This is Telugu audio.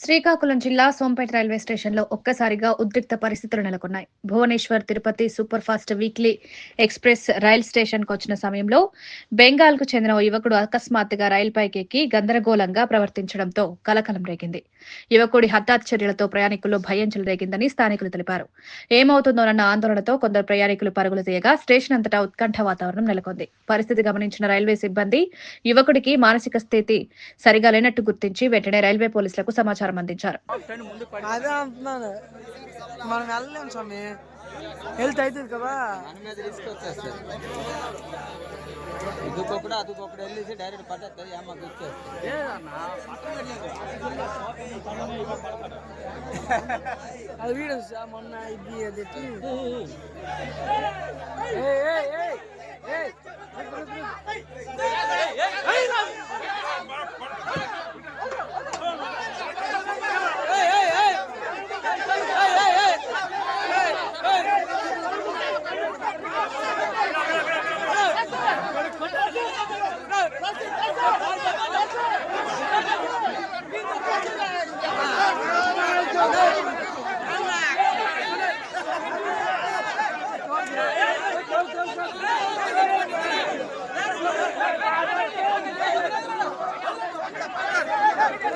శ్రీకాకుళం జిల్లా సోంపేట రైల్వే స్టేషన్లో ఒక్కసారిగా ఉద్రిక్త పరిస్థితులు నెలకొన్నాయి. Bhubaneswar Tirupati super fast weekly express rail స్టేషన్కు వచ్చిన సమయంలో బెంగాల్కు చెందిన ఓ యువకుడు అకస్మాత్తుగా రైలుపైకి ఎక్కి గందరగోళంగా ప్రవర్తించడంతో కలకలం రేగింది. యువకుడి హఠాత్ చర్యలతో ప్రయాణికుల్లో భయం చెలరేగిందని స్థానికులు తెలిపారు. ఏమవుతుందోనన్న ఆందోళనతో కొందరు ప్రయాణికులు పరుగులు తీయగా స్టేషన్ అంతటా ఉత్కంఠ వాతావరణం నెలకొంది. పరిస్థితి గమనించిన రైల్వే సిబ్బంది యువకుడికి మానసిక స్థితి సరిగా లేనట్టు గుర్తించి వెంటనే రైల్వే పోలీసులకు సమాచారం అందించారు. అదే అంటున్నాను, మనం వెళ్ళలేము స్వామి, హెల్త్ అవుతుంది కదా. అదుకొకటి వెళ్ళేసి డైరెక్ట్ పట్టేస్తుంది అది వీడియో మొన్న ఇది అది